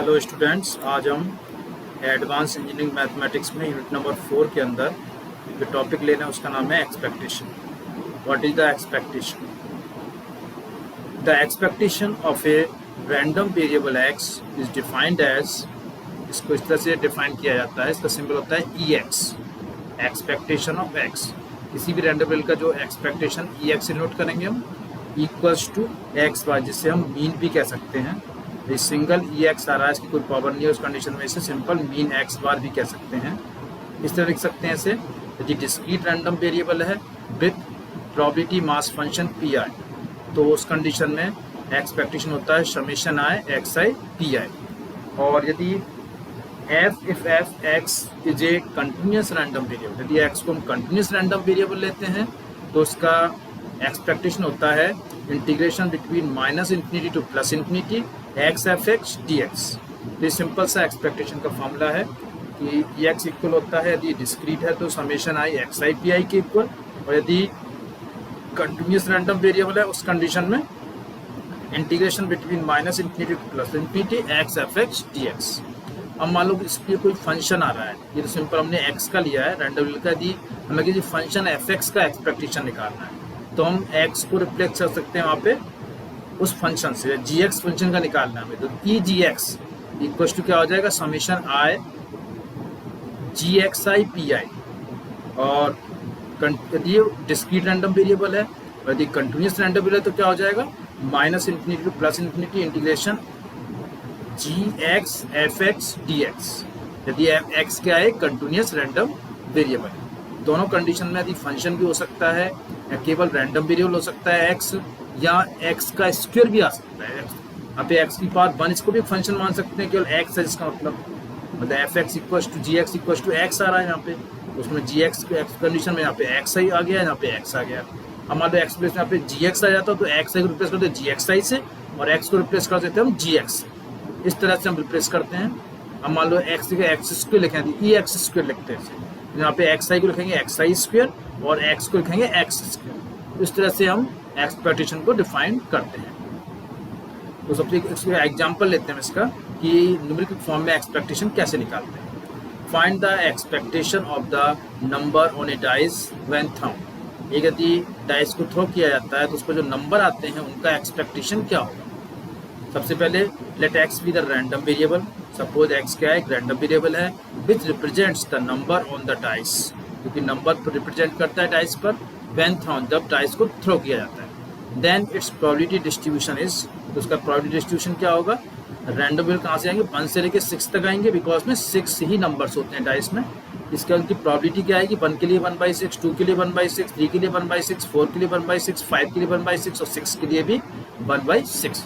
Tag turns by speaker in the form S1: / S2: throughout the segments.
S1: Hello students, आज हम advance engineering mathematics में यूनिट नंबर 4 के अंदर जो टॉपिक ले रहे हैं उसका नाम है expectation. What is the expectation? The expectation of a random variable X is defined as, इसको इस तरह से डिफाइन किया जाता है, इसका सिंबल होता है ई एक्स, एक्सपेक्टेशन ऑफ एक्स। किसी भी रैंडम वेरिएबल का जो एक्सपेक्टेशन ई एक्स से नोट करेंगे हम, इक्वल्स टू एक्स बार, जिससे हम मीन भी कह सकते हैं। ये सिंगल ई एक्स आ रहा है, इसकी कोई पावर नहीं है, उस कंडीशन में इसे सिंपल मीन एक्स बार भी कह सकते हैं। इस तरह लिख सकते हैं इसे, यदि डिस्क्रीट रैंडम वेरिएबल है with probability mass function P I, तो उस कंडीशन में एक्सपेक्टेशन होता है summation I X I P I. और यदि if F x is a continuous random variable, यदि एक्स को हम कंटिन्यूस रैंडम वेरिएबल लेते हैं तो उसका एक्सपेक्टेशन होता है integration between minus infinity to plus infinity x F X D x. ये सिंपल सा एक्सपेक्टेशन का फॉर्मूला है कि ई एक्स इक्वल होता है, यदि डिस्क्रीट है तो summation I X I P आई के इक्वल, और यदि कंटिन्यूस रैंडम वेरिएबल है उस कंडीशन में integration between minus infinity to plus infinity x F X D x. अब मान लो इसके कोई फंक्शन आ रहा है, ये तो सिंपल हमने एक्स का लिया है रैंडम वेरिएबल का, यदि हमें किसी फंक्शन एफ एक्स का एक्सपेक्टेशन निकालना है तो हम एक्स को रिप्लेस कर सकते हैं वहाँ पे उस फंक्शन से, जी एक्स फंक्शन का निकालना है हमें, तो E G X equal to क्या हो जाएगा, summation I G X I P I. और यदि डिस्क्रीट रैंडम वेरिएबल है और यदि कंटिन्यूस रैंडम वेरिएबल है तो क्या हो जाएगा, minus infinity to plus infinity integration G X F X D X. यदि एक्स क्या है, कंटिन्यूस रैंडम वेरिएबल है। दोनों कंडीशन में यदि फंक्शन भी हो सकता है या केवल रैंडम वेरिएबल हो सकता है एक्स, या एक्स का स्क्वायर भी आ सकता है। यहाँ पे एक्स की पावर 1 इसको भी फंक्शन मान सकते हैं, केवल एक्स है जिसका मतलब F X equal to G X equal to X आ रहा है यहाँ पे, उसमें जी एक्स कंडीशन में यहाँ पे एक्स आई आ गया, यहाँ पे एक्स आ गया। अब मान लो एक्स प्लेस में यहाँ पे जी एक्स आ जाता है तो एक्स आई को रिप्लेस करते हैं जी एक्स आई से, और एक्स को रिप्लेस कर देते हैं हम जी एक्स से। इस तरह से हम रिप्लेस करते हैं। अब मान लो एक्स के एक्स स्क्वायर लिखें, ई एक्स स्क्वायर लिखते हैं, यहाँ पे एक्स आई को लिखेंगे एक्स आई स्क्वायर और एक्स को लिखेंगे एक्स स्क्वायर। इस तरह से हम एक्सपेक्टेशन को डिफाइन करते हैं। तो सबसे इसका एग्जांपल लेते हैं इसका कि न्यूमेरिकल फॉर्म में एक्सपेक्टेशन कैसे निकालते हैं। Find the expectation of the number on a dice when thrown. एक यदि डाइस को थ्रो किया जाता है तो उस पर जो नंबर आते हैं उनका एक्सपेक्टेशन क्या होगा। सबसे पहले let X be the random variable. Suppose X क्या है, एक रैंडम वेरिएबल है which represents the number on the dice, क्योंकि नंबर रिप्रेजेंट करता है डाइस पर व्हेन थ्रोन, जब डाइस को थ्रो किया जाता है। Then its probability distribution is, तो उसका प्रोबेबिलिटी डिस्ट्रीब्यूशन क्या होगा, रैंडम वेरिएबल कहाँ से आएंगे, 1 से लेकर 6 तक आएंगे, बिकॉज में 6 ही नंबर्स होते हैं डाइस में। इसके उनकी प्रोबेबिलिटी क्या आएगी, 1 के लिए 1/6, 2 के लिए 1/6, 3 के लिए 1/6, 4 के लिए 1/6, 5 के लिए 1/6 और 6 के लिए भी 1/6।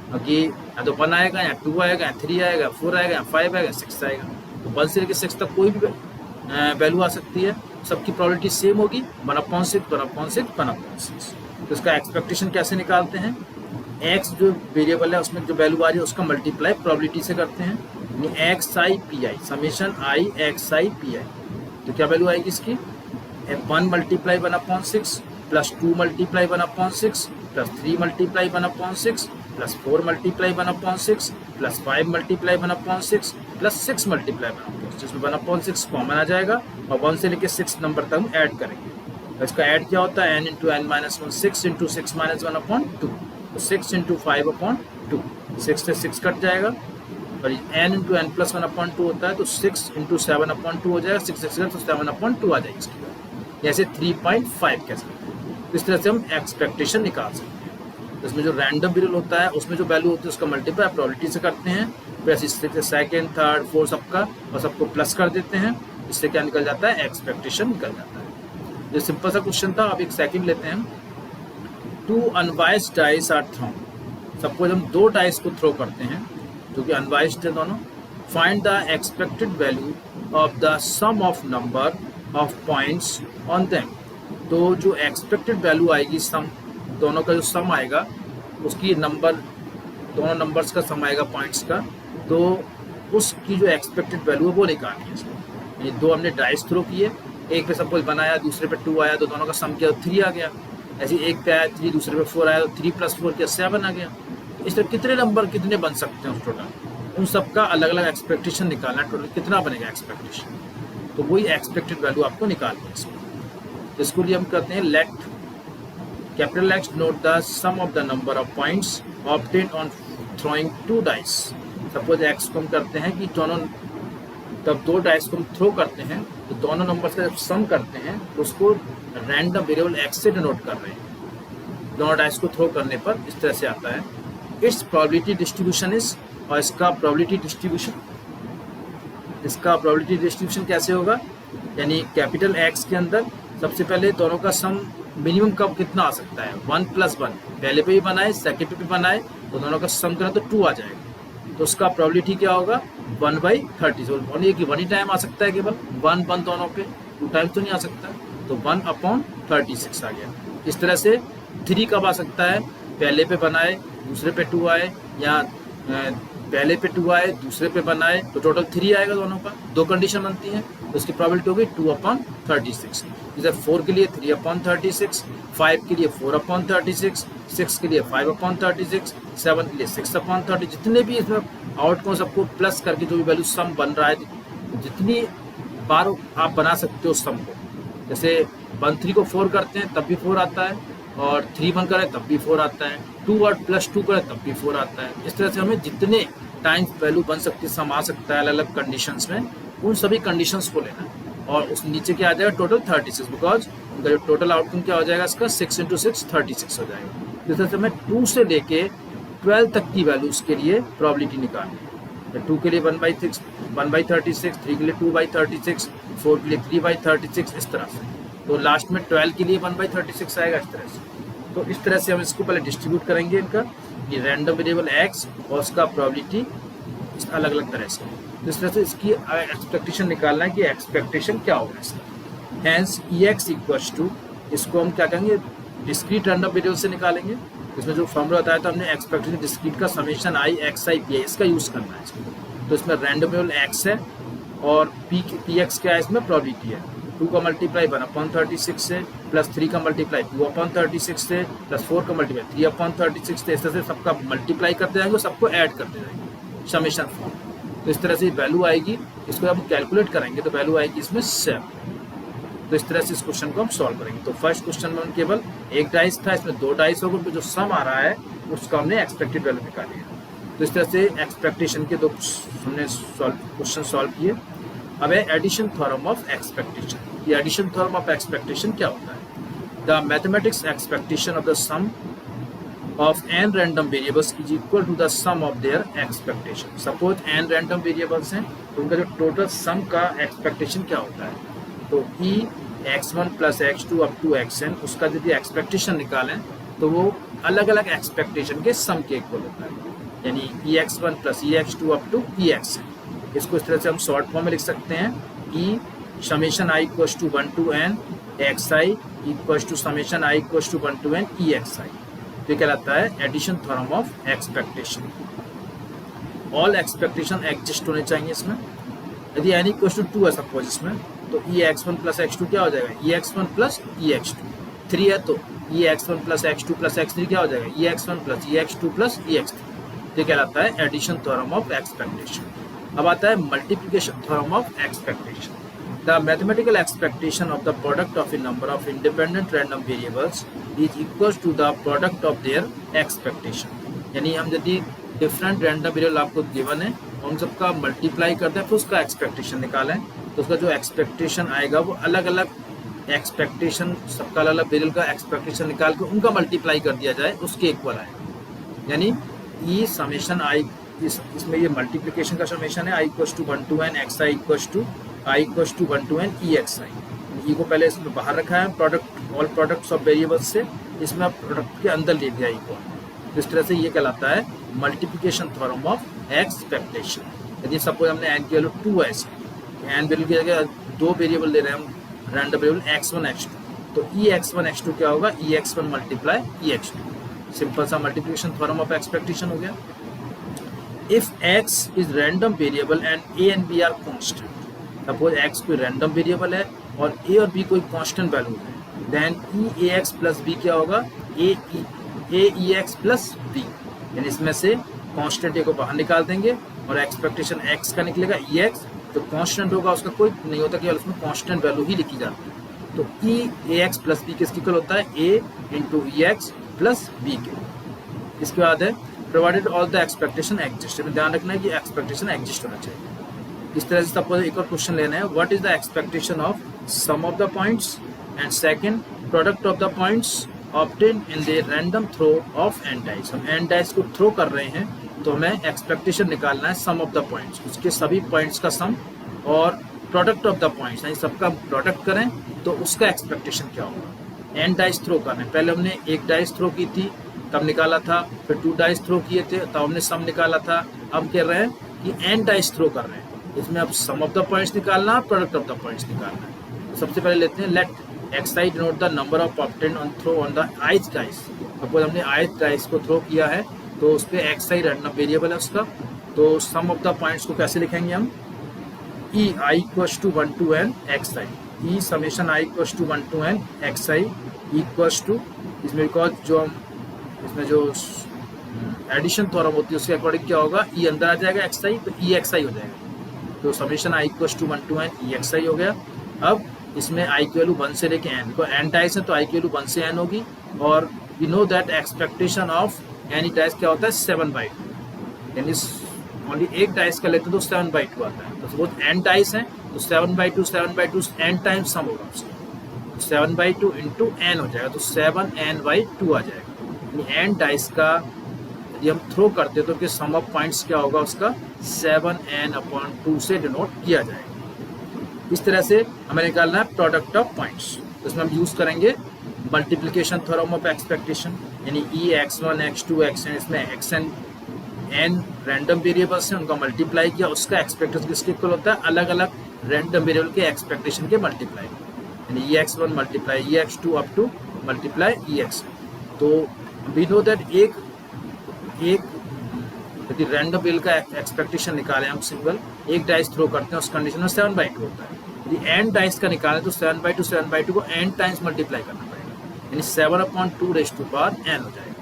S1: क्योंकि या तो 1 आएगा या 2 आएगा या 3 आएगा, 4 आएगा या 5 आएगा, 6 आएगा। तो 1 से लेकर 6 तक कोई भी वैल्यू आ सकती है, सबकी प्रोबेबिलिटी सेम होगी, 1/6, 1/6, 1/6। तो इसका एक्सपेक्टेशन कैसे निकालते हैं, एक्स जो वेरिएबल है उसमें जो वैल्यू आ रही है उसका मल्टीप्लाई प्रोबेबिलिटी से करते हैं, x I P I, summation I X I P आई। तो क्या वैल्यू आएगी इसकी, 1 multiply 1/6 plus 2 multiply 1/6 plus 3 multiply 1/6 plus 4 multiply 1/6 plus 5 multiply 1/6 plus 6 multiply 1/6, जिसमें 1/6 कॉमन आ जाएगा और 1 से लेकर 6 नंबर तक हम ऐड करेंगे। तो इसका ऐड क्या होता है, n into n minus 1, 6 into 6 minus 1/2, तो 6 इंटू 5/2, 6 से 6 कट जाएगा, और n इंटू n प्लस 1/2 होता है तो 6 इंटू 7/2 हो जाएगा, 6 से तो 7/2 आ जाएगी इसकी, जैसे 3.5 कह सकते हैं। इस तरह से हम एक्सपेक्टेशन निकाल सकते हैं। इसमें जो रैंडम वेरिएबल होता है उसमें जो वैल्यू होती है उसका मल्टीप्लाई प्रोबेबिलिटी से करते हैं, फिर इससे सेकंड थर्ड फोर्थ सबका और सबको प्लस कर देते हैं, इससे क्या निकल जाता है, एक्सपेक्टेशन निकल जाता है। ये सिंपल सा क्वेश्चन था। अब एक सेकंड लेते हैं, 2 अनवाइज्ड डाइस आर थ्रोन। सपोज हम 2 डाइस को थ्रो करते हैं जो कि अनवाइज्ड है दोनों। Find the expected value of the sum of number of points on them. तो जो एक्सपेक्टेड वैल्यू आएगी, सम दोनों का जो सम आएगा उसकी नंबर, दोनों नंबर्स का सम आएगा पॉइंट्स का, तो उसकी जो एक्सपेक्टेड वैल्यू है वो निकालनी है। ये 2 हमने डाइस थ्रो किए, एक पे सपोज 1 आया, दूसरे पे 2 आया, तो दोनों का सम किया तो 3 आ गया। ऐसे एक पे आया 3, दूसरे पे 4 आया तो 3 + 4 क्या 7 आ गया। इस तरह कितने नंबर कितने बन सकते हैं उस टोटल, उन सब का अलग अलग एक्सपेक्टेशन निकालना है, टोटल कितना बनेगा एक्सपेक्टेशन, तो वही एक्सपेक्टेड वैल्यू आपको निकालनी है इसमें। तो इसको लिए हम करते हैं let capital X note the sum of the number of points obtained on throwing 2 dice. Suppose X को हम करते हैं कि दोनों, तब 2 डाइस को हम थ्रो करते हैं तो दोनों नंबर्स का जब सम करते हैं तो उसको रैंडम वेरिएबल एक्स से डिनोट कर रहे हैं। दोनों डाइस को थ्रो करने पर इस तरह से आता है, इट्स प्रोबेबिलिटी डिस्ट्रीब्यूशन इज, और इसका प्रोबेबिलिटी डिस्ट्रीब्यूशन कैसे होगा, यानी कैपिटल एक्स के अंदर सबसे पहले दोनों का सम मिनिमम कब कितना आ सकता है 1 + 1, पहले पे भी बनाए सेकेंड पे भी बनाए तो दोनों का सम करें तो 2 आ जाएगा, तो उसका प्रोबेबिलिटी क्या होगा 1/30। बोलिए कि 1 ही टाइम आ सकता है, केवल 1 दोनों पे, 2 टाइम तो नहीं आ सकता, तो 1/36 आ गया। इस तरह से 3 कब आ सकता है, पहले पे बनाए दूसरे पे 2 आए, या पहले पे 2 आए दूसरे पे बनाए तो टोटल 3 आएगा दोनों का, 2 कंडीशन बनती है तो उसकी प्रोबेबिलिटी होगी 2/36। जैसे 4 के लिए 3/36, 5 के लिए 4/36, 6 के लिए 5/36, 7 के लिए 6/30, जितने भी इसमें आउटकम सबको प्लस करके जो भी वैल्यू सम बन रहा है, जितनी बार आप बना सकते हो सम को, जैसे 1 3 को 4 करते हैं तब भी 4 आता है, और 3 1 करें तब भी 4 आता है, 2 और +2 करें तब भी 4 आता है। इस तरह से हमें जितने टाइम्स वैल्यू बन सकती है, सम आ सकता है अलग अलग कंडीशंस में, उन सभी कंडीशंस को लेना है, और उस नीचे क्या आ जाएगा टोटल 36, बिकॉज उनका जो टोटल आउटकम क्या हो जाएगा इसका 6 × 6 36 हो जाएगा। इस तरह से हमें 2 से लेके 12 तक की वैल्यूज के लिए प्रोबेबिलिटी निकालनी है। 2 के लिए 1/36, 3 के लिए 2/36, 4 के लिए 3/36, इस तरह से, तो लास्ट में 12 के लिए 1/36 आएगा इस तरह से। तो इस तरह से हम इसको पहले डिस्ट्रीब्यूट करेंगे, इनका ये रैंडम वेरिएबल एक्स और उसका प्रोबेबिलिटी अलग अलग तरह से। तो इस तरह से इसकी एक्सपेक्टेशन निकालना है कि एक्सपेक्टेशन क्या होगा इसका। हैंस EX इक्वल्स टू, इसको हम क्या करेंगे डिस्क्रीट रैंडम वेरिएबल से निकालेंगे। इसमें जो फॉर्मूला बताया था हमने एक्सपेक्टेशन डिस्क्रीट का समेशन i xi pi, इसका यूज़ करना है इसमें। तो इसमें रैंडम वेरिएबल x है और px क्या है, इसमें प्रोबेबिलिटी है। 2 का मल्टीप्लाई 1/36 से, +3 का मल्टीप्लाई 2/36 से, +4 का मल्टीप्लाई 3/36 से, इस तरह से सबका मल्टीप्लाई करते जाएंगे, सबको ऐड करते जाएंगे समेशन फॉर्म। तो इस तरह से वैल्यू आएगी, इसको हम कैलकुलेट करेंगे तो वैल्यू आएगी इसमें 7। तो इस तरह से इस क्वेश्चन को हम सॉल्व करेंगे। तो फर्स्ट क्वेश्चन में केवल 1 डाइस था, इसमें 2 डाइस हो गए, तो जो सम आ रहा है उसका हमने एक्सपेक्टेड वैल्यू निकाली है। तो इस तरह से एक्सपेक्टेशन के 2 हमने क्वेश्चन सॉल्व किए। अब है एडिशन थ्योरम ऑफ एक्सपेक्टेशन। ये एडिशन थ्योरम ऑफ एक्सपेक्टेशन क्या होता है, the mathematics expectation of the sum of n random variables is equal to the sum of their expectation। Suppose n random variables हैं तो उनका जो टोटल सम का expectation क्या होता है, तो e x1 + x2 up to xn, उसका यदि एक्सपेक्टेशन निकालें तो वो अलग अलग एक्सपेक्टेशन के सम के इक्वल होता है, यानी ex1 + ex2 up to exn। इसको इस तरह से हम शॉर्ट फॉर्म में लिख सकते हैं, e summation i equals to 1 to n xi equals to summation i equals to 1 to n exi। ये कहलाता है addition theorem of expectation. All expectation exist होने चाहिए इसमें। यदि n = 2 है सपोज इसमें, तो ex1 + x2 क्या हो जाएगा, ex1 + ex2। 3 है तो ex1 + x2 + x3 क्या हो जाएगा, ex1 + ex2 + ex3। ये कहलाता है एडिशन थ्योरम ऑफ एक्सपेक्टेशन। अब आता है multiplication theorem of expectation. The mathematical expectation of the product of a number of independent random variables is equals to the product of their expectation। यानी हम यदि different random variable आपको given है उन सबका मल्टीप्लाई करते हैं फिर उसका एक्सपेक्टेशन निकालें, तो उसका जो एक्सपेक्टेशन आएगा वो अलग अलग एक्सपेक्टेशन, सबका अलग अलग वेरिएबल का एक्सपेक्टेशन निकाल के उनका मल्टीप्लाई कर दिया जाए, उसके इक्वल आएगा। यानी ई समेशन आई, इसमें ये मल्टीप्लिकेशन का समेशन है, i = 1 to n xi = 1 to n exi। ई को पहले इसमें बाहर रखा है product, all products of variables से, इसमें आप प्रोडक्ट के अंदर ले लिया ई को। तो इस तरह से ये कहलाता है मल्टीप्लिकेशन थ्योरम ऑफ एक्सपेक्टेशन। यदि सपोज हमने n की वैल्यू 2 है, n वैल्यू की जगह 2 वेरिएबल ले रहे हैं हम रैंडम वेरिएबल x1 x2, तो e x1 x2 क्या होगा, ex1 × ex2। सिंपल सा मल्टीप्लिकेशन थ्योरम ऑफ एक्सपेक्टेशन हो गया। If x is random variable and a and b are constant, suppose x कोई रैंडम वेरिएबल है और a और b कोई कांस्टेंट वैल्यू है, देन e ax + b क्या होगा, a ex + b। यानी इसमें से कांस्टेंट a को बाहर निकाल देंगे और एक्सपेक्टेशन एक्स का निकलेगा ई एक्स, तो कांस्टेंट होगा उसका कोई नहीं होता, केवल उसमें कांस्टेंट वैल्यू ही लिखी जाती है। तो ई ए एक्स प्लस बी किसकी इक्वल होता है, ए इंटू ई एक्स प्लस बी के। इसके बाद है provided all the expectation exist, ध्यान रखना है कि एक्सपेक्टेशन एग्जिस्ट होना चाहिए। इस तरह से सपोज एक और क्वेश्चन लेना है, what is the expectation of sum of the points and second product of the points obtain in the random throw of N dice. हम एन डाइस को थ्रो कर रहे हैं तो हमें एक्सपेक्टेशन निकालना है सम ऑफ द पॉइंट्स, उसके सभी पॉइंट्स का सम, और प्रोडक्ट ऑफ द पॉइंट्स यानी सबका प्रोडक्ट करें तो उसका एक्सपेक्टेशन क्या होगा। एन डाइस थ्रो करना है, पहले हमने एक डाइस थ्रो की थी तब निकाला था, फिर 2 डाइस थ्रो किए थे तब हमने सम निकाला था, अब कह रहे हैं कि एन डाइस थ्रो कर रहे हैं, इसमें अब सम ऑफ द पॉइंट्स निकालना है, प्रोडक्ट ऑफ द पॉइंट्स निकालना है। तो सबसे पहले लेते हैं let X I denote the number of obtained on throw on the ith dice. Suppose हमने ith डाइस को थ्रो किया है तो उस पर एक्साइड रैंडम वेरिएबल है उसका, तो सम ऑफ द पॉइंट्स को कैसे लिखेंगे हम, E I equals to 1 to n X I, E summation I equals to 1 to n X I equals to, इसमें बिकॉज जो हम इसमें जो एडिशन थ्योरम होती है उसके अकॉर्डिंग क्या होगा, ई अंदर आ जाएगा एक्स आई, तो ई एक्स आई हो जाएगा, तो summation I equals to 1 to n E X I हो गया। अब इसमें आई की वैल्यू 1 से लेके n, तो n डाइस है तो आई की वैल्यू 1 से n होगी, और we know that expectation of any dice क्या होता है 7/2, यानी ओनली एक डाइस का लेते तो 7/2 आता है, तो सपोज n डाइस है तो 7/2 n टाइम्स सम होगा उसका, 7/2 इंटू n हो जाएगा, तो 7n/2 आ जाएगा, यानी n डाइस का यदि हम थ्रो करते तो सम ऑफ पॉइंट्स क्या होगा उसका 7n/2 से डिनोट किया जाएगा। इस तरह से हमें निकालना है प्रोडक्ट ऑफ पॉइंट्स, तो इसमें हम यूज करेंगे मल्टीप्लिकेशन थ्योरम ऑफ एक्सपेक्टेशन, यानी ई x1 x2 xn, इसमें xn n रैंडम वेरिएबल्स हैं उनका मल्टीप्लाई किया, उसका एक्सपेक्टेशन किसके इक्वल होता है, अलग अलग रैंडम वेरिएबल के एक्सपेक्टेशन के मल्टीप्लाई, यानी ई x1 multiply e x2 up to multiply e x। तो वी नो दैट एक यदि रैंडम वेरिएबल का एक्सपेक्टेशन निकालें हम सिंगल एक डाइस थ्रो करते हैं उस कंडीशन में 7/2 होता है, यदि n डाइस का निकालें तो 7/2 को n टाइम्स मल्टीप्लाई करना पड़ेगा, यानी 7/2n हो जाएगा।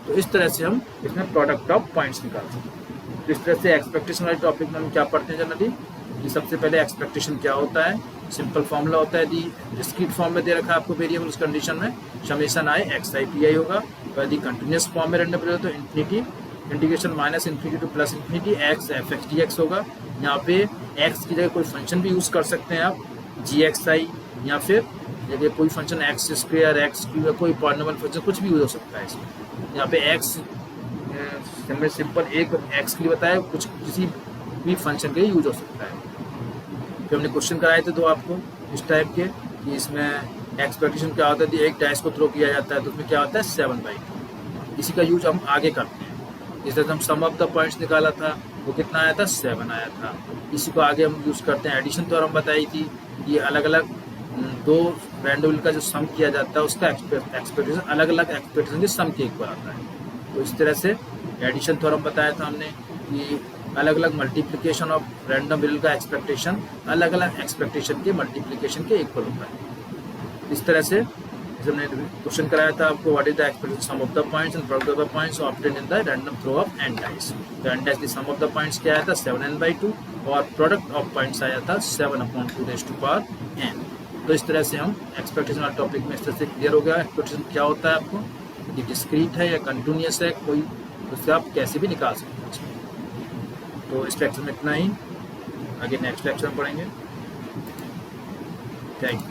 S1: तो इस तरह से हम इसमें प्रोडक्ट ऑफ पॉइंट्स निकालते हैं। तो इस तरह से एक्सपेक्टेशन वाले टॉपिक में हम क्या पढ़ते हैं जनरली, कि सबसे पहले एक्सपेक्टेशन क्या होता है, सिंपल फॉर्मूला होता है, यदि डिस्क्रीट फॉर्म में दे रखा है आपको वेरिएबल उस कंडीशन में summation I X I P I होगा, तो यदि कंटिन्यूस फॉर्म में रैंडम वेरिएबल तो infinity integration -∞ to +∞ X F X D X होगा। यहाँ पे एक्स की जगह कोई फंक्शन भी यूज़ कर सकते हैं आप, जी एक्स आई, या फिर यदि कोई function x square x Q या कोई पॉलिनोमियल फंक्शन कुछ भी यूज हो सकता है इसमें। यहाँ पे एक्स सिंपल एक एक्स के लिए बताया, कुछ किसी भी फंक्शन के लिए यूज हो सकता है। फिर हमने क्वेश्चन कराए थे तो आपको इस टाइप के कि इसमें एक्सपेक्टेशन क्या होता है, एक डाइस को थ्रो किया जाता है तो उसमें क्या होता है 7/2, इसी का यूज हम आगे करते हैं। जिस तरह हम सम ऑफ द पॉइंट्स निकाला था वो कितना आया था 7 आया था, इसी को आगे हम यूज़ करते हैं। एडिशन थ्योरम बताई थी, ये अलग अलग दो रैंडम का जो सम किया जाता है उसका एक्सपेक्टेशन अलग अलग एक्सपेक्टेशन के सम के इक्वल आता है। तो इस तरह से एडिशन थ्योरम बताया था हमने कि अलग अलग मल्टीप्लिकेशन ऑफ रैंडम वेरिएबल का एक्सपेक्टेशन अलग अलग एक्सपेक्टेशन के मल्टीप्लिकेशन के इक्वल होता है। इस तरह से हमने क्वेश्चन कराया था आपको, what is the expected sum of the points and product of the points obtained in the random throw of n dice. तो n डाइस की सम ऑफ द पॉइंट्स क्या आया था 7n/2 और प्रोडक्ट ऑफ पॉइंट्स आया था 7/2n। तो इस तरह से हम एक्सपेक्टेशन वाले टॉपिक में इस तरह से क्लियर हो गया एक्सपेक्टेशन क्या होता है आपको, ये डिस्क्रीट है या कंटिन्यूस है कोई, उससे आप कैसे भी निकाल सकते हैं। तो इस लेक्चर में इतना ही, आगे नेक्स्ट लेक्चर में पढ़ेंगे। Thank you.